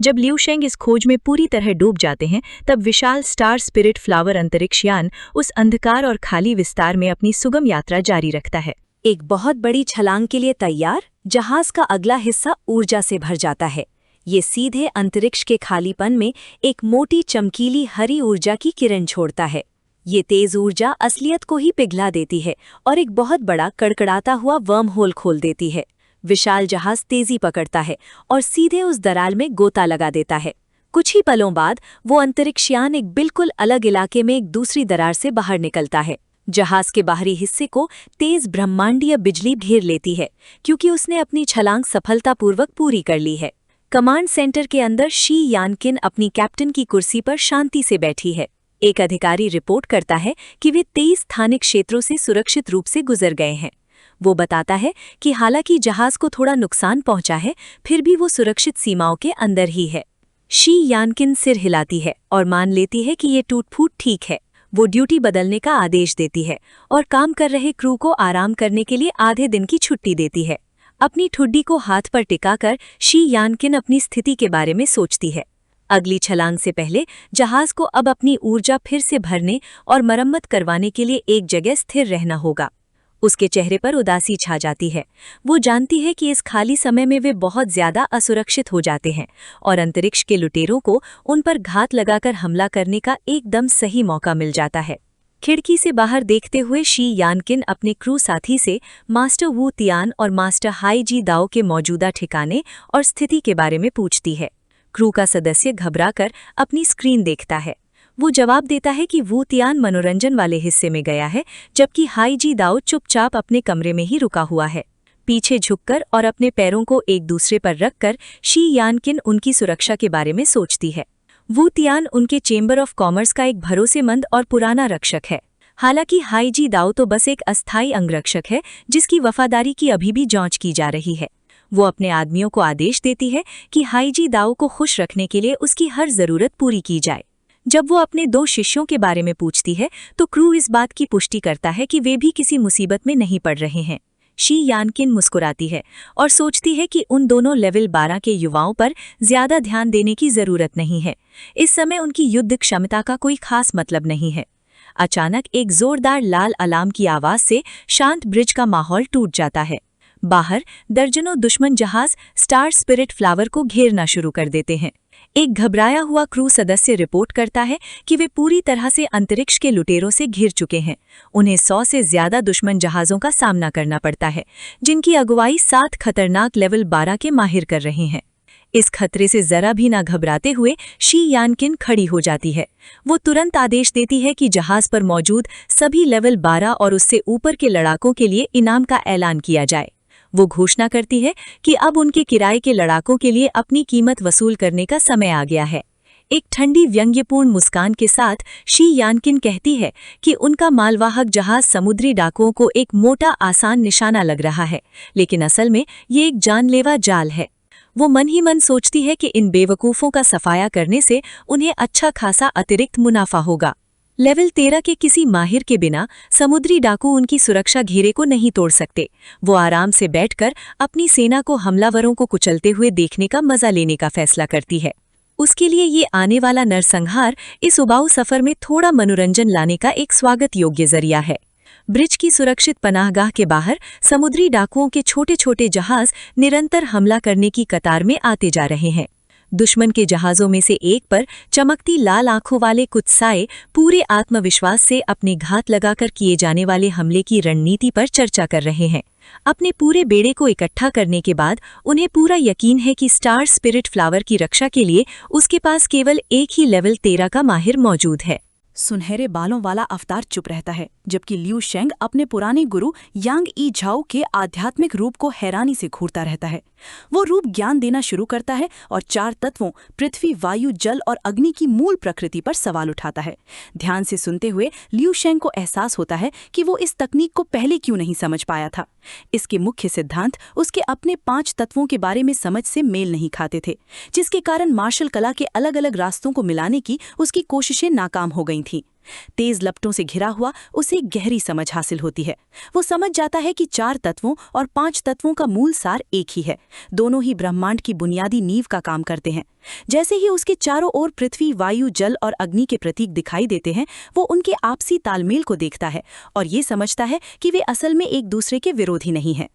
जब लूशेंग इस खोज में पूरी तरह डूब जाते हैं, तब विशाल स्टार स्पिरिट फ्लावर अंतरिक्ष यान उस अंधकार और खाली विस्तार में अपनी सुगम यात्रा जारी रखता है। एक बहुत बड़ी छलांग के लिए तैयार, जहाज का अगला हिस्सा ऊर्जा से भर जाता है। ये सीधे अंतरिक्ष के खालीपन में एक मोटी चमकीली हरी ऊर्जा की किरण छोड़ता है। ये तेज ऊर्जा असलियत को ही पिघला देती है और एक बहुत बड़ा कड़कड़ाता हुआ वर्म होल खोल देती है। विशाल जहाज तेजी पकड़ता है और सीधे उस दरार में गोता लगा देता है। कुछ ही पलों बाद वो अंतरिक्षयान एक बिल्कुल अलग इलाके में एक दूसरी दरार से बाहर निकलता है। जहाज के बाहरी हिस्से को तेज ब्रह्मांडीय बिजली घेर लेती है क्योंकि उसने अपनी छलांग सफलतापूर्वक पूरी कर ली है। कमांड सेंटर के अंदर शी यानकिन अपनी कैप्टन की कुर्सी पर शांति से बैठी है। एक अधिकारी रिपोर्ट करता है कि वे 23 स्थानिक क्षेत्रों से सुरक्षित रूप से गुजर गए हैं। वो बताता है कि हालांकि जहाज को थोड़ा नुकसान पहुंचा है, फिर भी वो सुरक्षित सीमाओं के अंदर ही है। शी यानकिन सिर हिलाती है और मान लेती है कि ये टूट-फूट ठीक है। वो ड्यूटी बदलने का आदेश देती है और काम कर रहे क्रू को आराम करने के लिए आधे दिन की छुट्टी देती है। अपनी ठुड्डी को हाथ पर टिकाकर शी यानकिन अपनी स्थिति के बारे में सोचती है। अगली छलांग से पहले जहाज को अब अपनी ऊर्जा फिर से भरने और मरम्मत करवाने के लिए एक जगह स्थिर रहना होगा। उसके चेहरे पर उदासी छा जाती है। वो जानती है कि इस खाली समय में वे बहुत ज्यादा असुरक्षित हो जाते हैं और अंतरिक्ष के लुटेरों को उन पर घात लगाकर हमला करने का एकदम सही मौका मिल जाता है। खिड़की से बाहर देखते हुए शी यानकिन अपने क्रू साथी से मास्टर वू तियान और मास्टर हाई जी दाओ के मौजूदा ठिकाने और स्थिति के बारे में पूछती है। क्रू का सदस्य घबराकर अपनी स्क्रीन देखता है। वो जवाब देता है कि वू तियान मनोरंजन वाले हिस्से में गया है, जबकि हाई जी दाओ चुपचाप अपने कमरे में ही रुका हुआ है। पीछे झुककर और अपने पैरों को एक दूसरे पर रखकर शी यानकिन उनकी सुरक्षा के बारे में सोचती है। वू तियान उनके चेंबर ऑफ कॉमर्स का एक भरोसेमंद और पुराना रक्षक है। हालांकि हाई जी दाओ तो बस एक अस्थायी अंगरक्षक है जिसकी वफादारी की अभी भी जांच की जा रही है। वो अपने आदमियों को आदेश देती है कि हाई जी दाओ को खुश रखने के लिए उसकी हर जरूरत पूरी की जाए। जब वो अपने 2 शिष्यों के बारे में पूछती है तो क्रू इस बात की पुष्टि करता है कि वे भी किसी मुसीबत में नहीं पड़ रहे हैं। शी यानकिन मुस्कुराती है और सोचती है कि उन दोनों लेवल 12 के युवाओं पर ज्यादा ध्यान देने की जरूरत नहीं है। इस समय उनकी युद्ध क्षमता का कोई खास मतलब नहीं है। अचानक एक जोरदार लाल अलार्म की आवाज से शांत ब्रिज का माहौल टूट जाता है। बाहर दर्जनों दुश्मन जहाज स्टार स्पिरिट फ्लावर को घेरना शुरू कर देते हैं। एक घबराया हुआ क्रू सदस्य रिपोर्ट करता है कि वे पूरी तरह से अंतरिक्ष के लुटेरों से घिर चुके हैं। उन्हें 100 से ज्यादा दुश्मन जहाज़ों का सामना करना पड़ता है, जिनकी अगुवाई 7 खतरनाक लेवल 12 के माहिर कर रहे हैं। इस खतरे से जरा भी ना घबराते हुए शी यानकिन खड़ी हो जाती है। वो तुरंत आदेश देती है कि जहाज पर मौजूद सभी लेवल 12 और उससे ऊपर के लड़ाकों के लिए इनाम का ऐलान किया जाए। वो घोषणा करती है कि अब उनके किराए के लड़ाकों के लिए अपनी कीमत वसूल करने का समय आ गया है। एक ठंडी व्यंग्यपूर्ण मुस्कान के साथ शी यानकिन कहती है कि उनका मालवाहक जहाज समुद्री डाकुओं को एक मोटा आसान निशाना लग रहा है, लेकिन असल में ये एक जानलेवा जाल है। वो मन ही मन सोचती है कि इन बेवकूफ़ों का सफाया करने से उन्हें अच्छा खासा अतिरिक्त मुनाफा होगा। लेवल 13 के किसी माहिर के बिना समुद्री डाकू उनकी सुरक्षा घेरे को नहीं तोड़ सकते। वो आराम से बैठकर अपनी सेना को हमलावरों को कुचलते हुए देखने का मजा लेने का फैसला करती है। उसके लिए ये आने वाला नरसंहार इस उबाऊ सफर में थोड़ा मनोरंजन लाने का एक स्वागत योग्य जरिया है। ब्रिज की सुरक्षित पनाहगाह के बाहर समुद्री डाकुओं के छोटे छोटे जहाज निरंतर हमला करने की कतार में आते जा रहे हैं। दुश्मन के जहाज़ों में से एक पर चमकती लाल आंखों वाले कुछ साए पूरे आत्मविश्वास से अपने घात लगाकर किए जाने वाले हमले की रणनीति पर चर्चा कर रहे हैं। अपने पूरे बेड़े को इकट्ठा करने के बाद उन्हें पूरा यकीन है कि स्टार स्पिरिट फ्लावर की रक्षा के लिए उसके पास केवल एक ही लेवल 13 का माहिर मौजूद है। सुनहरे बालों वाला अवतार चुप रहता है, जबकि लियू शेंग अपने पुराने गुरु यांग ई झाओ के आध्यात्मिक रूप को हैरानी से घूरता रहता है। वो रूप ज्ञान देना शुरू करता है और 4 तत्वों पृथ्वी, वायु, जल और अग्नि की मूल प्रकृति पर सवाल उठाता है। ध्यान से सुनते हुए लियू शेंग को एहसास होता है कि वो इस तकनीक को पहले क्यों नहीं समझ पाया था। इसके मुख्य सिद्धांत उसके अपने 5 तत्वों के बारे में समझ से मेल नहीं खाते थे, जिसके कारण मार्शल कला के अलग अलग रास्तों को मिलाने की उसकी कोशिशें नाकाम हो गई थीं। तेज लपटों से घिरा हुआ उसे गहरी समझ हासिल होती है। वो समझ जाता है कि 4 तत्वों और 5 तत्वों का मूल सार एक ही है। दोनों ही ब्रह्मांड की बुनियादी नींव का काम करते हैं। जैसे ही उसके चारों ओर पृथ्वी, वायु, जल और अग्नि के प्रतीक दिखाई देते हैं, वो उनके आपसी तालमेल को देखता है और ये समझता है कि वे असल में एक दूसरे के विरोधी नहीं हैं।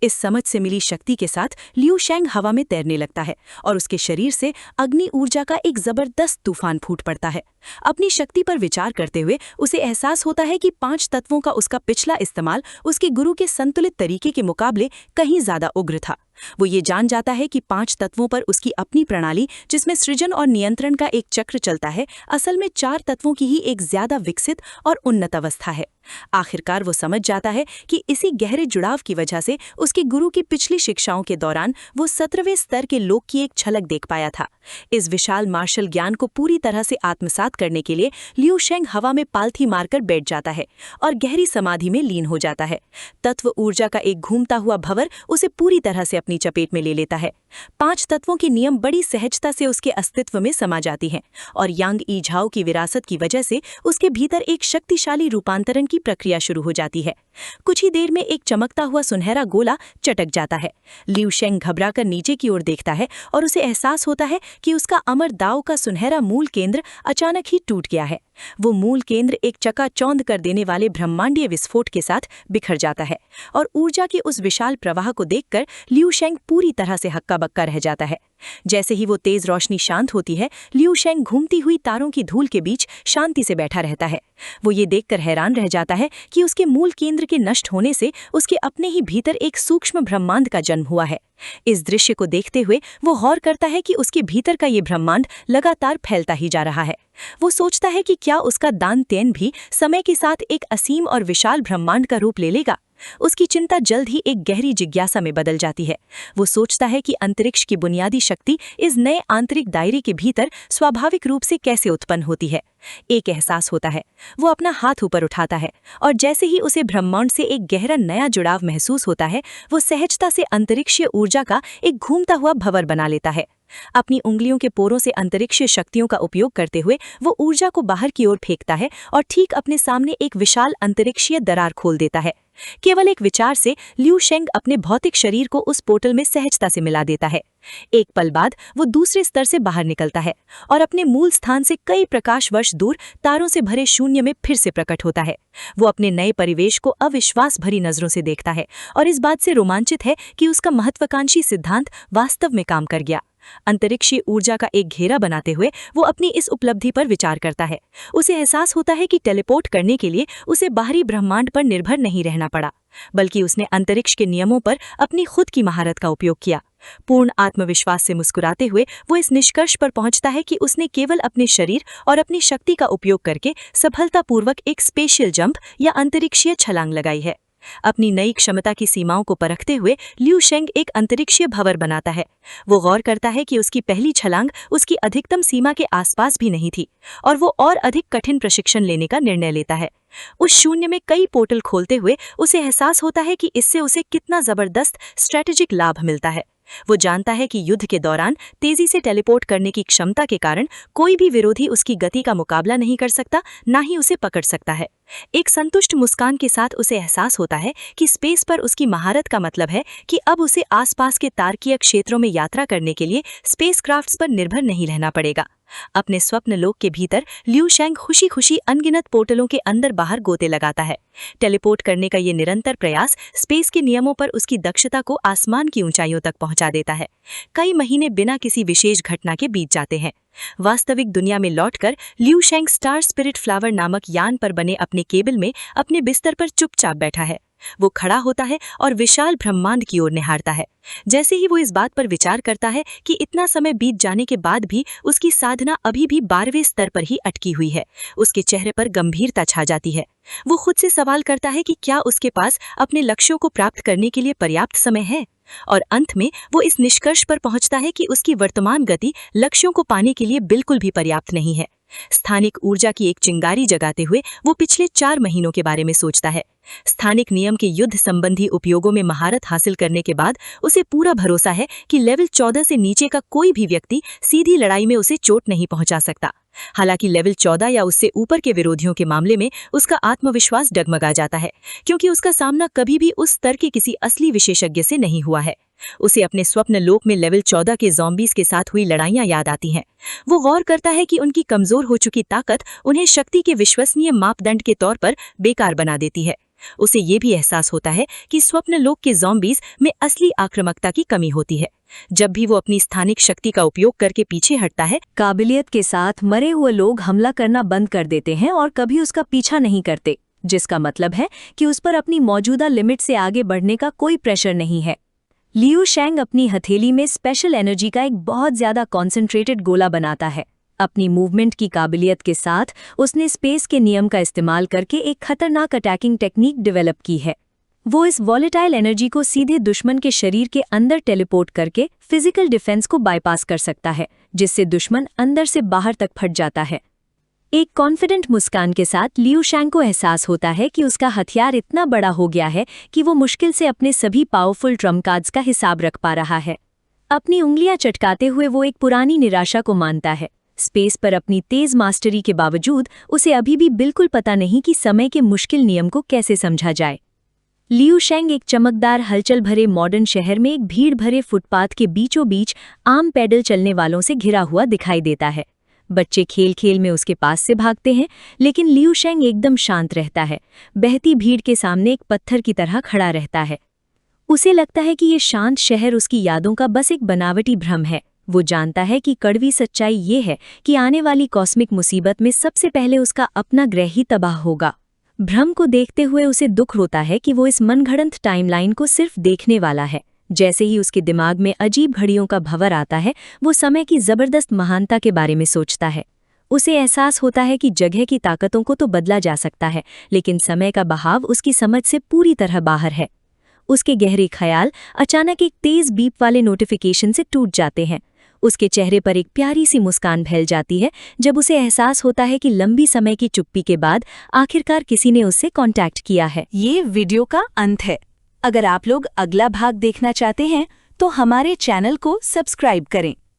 इस समझ से मिली शक्ति के साथ लियू शेंग हवा में तैरने लगता है और उसके शरीर से अग्नि ऊर्जा का एक जबरदस्त तूफान फूट पड़ता है। अपनी शक्ति पर विचार करते हुए उसे एहसास होता है कि 5 तत्वों का उसका पिछला इस्तेमाल उसके गुरु के संतुलित तरीके के मुकाबले कहीं ज्यादा उग्र था। वो ये जान जाता है कि 5 तत्वों पर उसकी अपनी प्रणाली, जिसमें सृजन और नियंत्रण का एक चक्र चलता है, असल में 4 तत्वों की ही एक ज्यादा विकसित और उन्नत अवस्था है। आखिरकार वो समझ जाता है कि इसी गहरे जुड़ाव की वजह से उसके गुरु की पिछली शिक्षाओं के दौरान वो 17वें स्तर के लोक की एक झलक देख पाया था। इस विशाल मार्शल ज्ञान को पूरी तरह से आत्मसात करने के लिए लियू शेंग हवा में पालथी मारकर बैठ जाता है और गहरी समाधि में लीन हो जाता है। तत्व ऊर्जा का एक घूमता हुआ भंवर उसे पूरी तरह से अपनी चपेट में ले लेता है। 5 तत्वों के नियम बड़ी सहजता से उसके अस्तित्व में समा जाती हैं और यांग ई झाओ की विरासत की वजह से उसके भीतर एक शक्तिशाली रूपांतरण की प्रक्रिया शुरू हो जाती है। कुछ ही देर में एक चमकता हुआ सुनहरा गोला चटक जाता है। लियू शेंग घबराकर नीचे की ओर देखता है और उसे एहसास होता है कि उसका अमर दाव का सुनहरा मूल केंद्र अचानक ही टूट गया है। वो मूल केंद्र एक चकाचौंध कर देने वाले ब्रह्मांडीय विस्फोट के साथ बिखर जाता है और ऊर्जा के उस विशाल प्रवाह को देखकर लियू शेंग पूरी तरह से हक्का बक्का रह जाता है। जैसे ही वो तेज रोशनी शांत होती है, लियू शेंग घूमती हुई तारों की धूल के बीच शांति से बैठा रहता है। वो ये देखकर हैरान रह जाता है कि उसके मूल केंद्र के नष्ट होने से उसके अपने ही भीतर एक सूक्ष्म ब्रह्मांड का जन्म हुआ है। इस दृश्य को देखते हुए वो गौर करता है कि उसके भीतर का ये ब्रह्मांड लगातार फैलता ही जा रहा है। वो सोचता है कि क्या उसका दान तेन भी समय के साथ एक असीम और विशाल ब्रह्मांड का रूप ले लेगा। उसकी चिंता जल्द ही एक गहरी जिज्ञासा में बदल जाती है। वो सोचता है कि अंतरिक्ष की बुनियादी शक्ति इस नए आंतरिक दायरे के भीतर स्वाभाविक रूप से कैसे उत्पन्न होती है। एक एहसास होता है। वो अपना हाथ ऊपर उठाता है और जैसे ही उसे ब्रह्मांड से एक गहरा नया जुड़ाव महसूस होता है, वो सहजता से अंतरिक्षीय ऊर्जा का एक घूमता हुआ भंवर बना लेता है। अपनी उंगलियों के पोरों से अंतरिक्षीय शक्तियों का उपयोग करते हुए वो ऊर्जा को बाहर की ओर फेंकता है और ठीक अपने सामने एक विशाल अंतरिक्षीय दरार खोल देता है। केवल एक विचार से लियू शेंग अपने भौतिक शरीर को उस पोर्टल में सहजता से मिला देता है। एक पल बाद वो दूसरे स्तर से बाहर निकलता है और अपने मूल स्थान से कई प्रकाश वर्ष दूर तारों से भरे शून्य में फिर से प्रकट होता है। वो अपने नए परिवेश को अविश्वास भरी नजरों से देखता है और इस बात से रोमांचित है कि उसका महत्वाकांक्षी सिद्धांत वास्तव में काम कर गया। अंतरिक्षीय ऊर्जा का एक घेरा बनाते हुए वो अपनी इस उपलब्धि पर विचार करता है। उसे एहसास होता है कि टेलीपोर्ट करने के लिए उसे बाहरी ब्रह्मांड पर निर्भर नहीं रहना पड़ा, बल्कि उसने अंतरिक्ष के नियमों पर अपनी खुद की महारत का उपयोग किया। पूर्ण आत्मविश्वास से मुस्कुराते हुए वो इस निष्कर्ष पर पहुंचता है कि उसने केवल अपने शरीर और अपनी शक्ति का उपयोग करके सफलतापूर्वक एक स्पेशल जंप या अंतरिक्षीय छलांग लगाई है। अपनी नई क्षमता की सीमाओं को परखते हुए लियू शेंग एक अंतरिक्षीय भंवर बनाता है। वो गौर करता है कि उसकी पहली छलांग उसकी अधिकतम सीमा के आसपास भी नहीं थी और वो और अधिक कठिन प्रशिक्षण लेने का निर्णय लेता है। उस शून्य में कई पोर्टल खोलते हुए उसे एहसास होता है कि इससे उसे कितना जबरदस्त स्ट्रैटेजिक लाभ मिलता है। वो जानता है कि युद्ध के दौरान तेजी से टेलीपोर्ट करने की क्षमता के कारण कोई भी विरोधी उसकी गति का मुकाबला नहीं कर सकता, ना ही उसे पकड़ सकता है। एक संतुष्ट मुस्कान के साथ उसे एहसास होता है कि स्पेस पर उसकी महारत का मतलब है कि अब उसे आसपास के तारकीय क्षेत्रों में यात्रा करने के लिए स्पेसक्राफ्ट्स पर निर्भर नहीं रहना पड़ेगा। अपने स्वप्न लोक के भीतर लियू शेंग खुशी खुशी अनगिनत पोर्टलों के अंदर बाहर गोते लगाता है। टेलीपोर्ट करने का ये निरंतर प्रयास स्पेस के नियमों पर उसकी दक्षता को आसमान की ऊंचाइयों तक पहुंचा देता है। कई महीने बिना किसी विशेष घटना के बीत जाते हैं। वास्तविक दुनिया में लौटकर लियू शेंग स्टार स्पिरिट फ्लावर नामक यान पर बने अपने केबल में अपने बिस्तर पर चुपचाप बैठा है। वो खड़ा होता है और विशाल ब्रह्मांड की ओर निहारता है। जैसे ही वो इस बात पर विचार करता है कि इतना समय बीत जाने के बाद भी उसकी साधना अभी भी 12वें स्तर पर ही अटकी हुई है, उसके चेहरे पर गंभीरता छा जाती है। वो खुद से सवाल करता है कि क्या उसके पास अपने लक्ष्यों को प्राप्त करने के लिए पर्याप्त समय है, और अंत में वो इस निष्कर्ष पर पहुंचता है कि उसकी वर्तमान गति लक्ष्यों को पाने के लिए बिल्कुल भी पर्याप्त नहीं है। स्थानिक ऊर्जा की एक चिंगारी जगाते हुए वो पिछले 4 महीनों के बारे में सोचता है। स्थानिक नियम के युद्ध संबंधी उपयोगों में महारत हासिल करने के बाद उसे पूरा भरोसा है कि लेवल 14 से नीचे का कोई भी व्यक्ति सीधी लड़ाई में उसे चोट नहीं पहुंचा सकता। हालांकि लेवल 14 या उससे ऊपर के विरोधियों के मामले में उसका आत्मविश्वास डगमगा जाता है, क्योंकि उसका सामना कभी भी उस स्तर के किसी असली विशेषज्ञ से नहीं हुआ है। उसे अपने स्वप्न लोक में लेवल 14 के ज़ॉम्बीज के साथ हुई लड़ाइयां याद आती हैं। वो गौर करता है कि उनकी कमजोर हो चुकी ताकत उन्हें शक्ति के विश्वसनीय मापदंड के तौर पर बेकार बना देती है। उसे ये भी एहसास होता है कि स्वप्न लोक के ज़ॉम्बीज में असली आक्रामकता की कमी होती है। जब भी वो अपनी स्थानिक शक्ति का उपयोग करके पीछे हटता है, काबिलियत के साथ मरे हुए लोग हमला करना बंद कर देते हैं और कभी उसका पीछा नहीं करते, जिसका मतलब है कि उस पर अपनी मौजूदा लिमिट से आगे बढ़ने का कोई प्रेशर नहीं है। लियू शेंग अपनी हथेली में स्पेशल एनर्जी का एक बहुत ज्यादा कॉन्सेंट्रेटेड गोला बनाता है। अपनी मूवमेंट की काबिलियत के साथ उसने स्पेस के नियम का इस्तेमाल करके एक खतरनाक अटैकिंग टेक्निक डेवलप की है। वो इस वॉलेटाइल एनर्जी को सीधे दुश्मन के शरीर के अंदर टेलीपोर्ट करके फिजिकल डिफेंस को बाईपास कर सकता है, जिससे दुश्मन अंदर से बाहर तक फट जाता है। एक कॉन्फिडेंट मुस्कान के साथ लियू शेंग को एहसास होता है कि उसका हथियार इतना बड़ा हो गया है कि वो मुश्किल से अपने सभी पावरफुल ट्रम्प कार्ड्स का हिसाब रख पा रहा है। अपनी उंगलियां चटकाते हुए वो एक पुरानी निराशा को मानता है। स्पेस पर अपनी तेज मास्टरी के बावजूद उसे अभी भी बिल्कुल पता नहीं कि समय के मुश्किल नियम को कैसे समझा जाए। लियू शेंग एक चमकदार हलचल भरे मॉडर्न शहर में एक भीड़ भरे फुटपाथ के बीचों बीच आम पैदल चलने वालों से घिरा हुआ दिखाई देता है। बच्चे खेल खेल में उसके पास से भागते हैं, लेकिन लियू शेंग एकदम शांत रहता है, बहती भीड़ के सामने एक पत्थर की तरह खड़ा रहता है। उसे लगता है कि ये शांत शहर उसकी यादों का बस एक बनावटी भ्रम है। वो जानता है कि कड़वी सच्चाई ये है कि आने वाली कॉस्मिक मुसीबत में सबसे पहले उसका अपना ग्रह ही तबाह होगा। भ्रम को देखते हुए उसे दुख होता है कि वो इस मनगढ़ंत टाइमलाइन को सिर्फ देखने वाला है। जैसे ही उसके दिमाग में अजीब घड़ियों का भंवर आता है, वो समय की जबरदस्त महानता के बारे में सोचता है। उसे एहसास होता है कि जगह की ताकतों को तो बदला जा सकता है, लेकिन समय का बहाव उसकी समझ से पूरी तरह बाहर है। उसके गहरे ख्याल अचानक एक तेज बीप वाले नोटिफिकेशन से टूट जाते हैं। उसके चेहरे पर एक प्यारी सी मुस्कान फैल जाती है जब उसे एहसास होता है कि लंबी समय की चुप्पी के बाद आखिरकार किसी ने उससे कांटेक्ट किया है। ये वीडियो का अंत है। अगर आप लोग अगला भाग देखना चाहते हैं तो हमारे चैनल को सब्सक्राइब करें।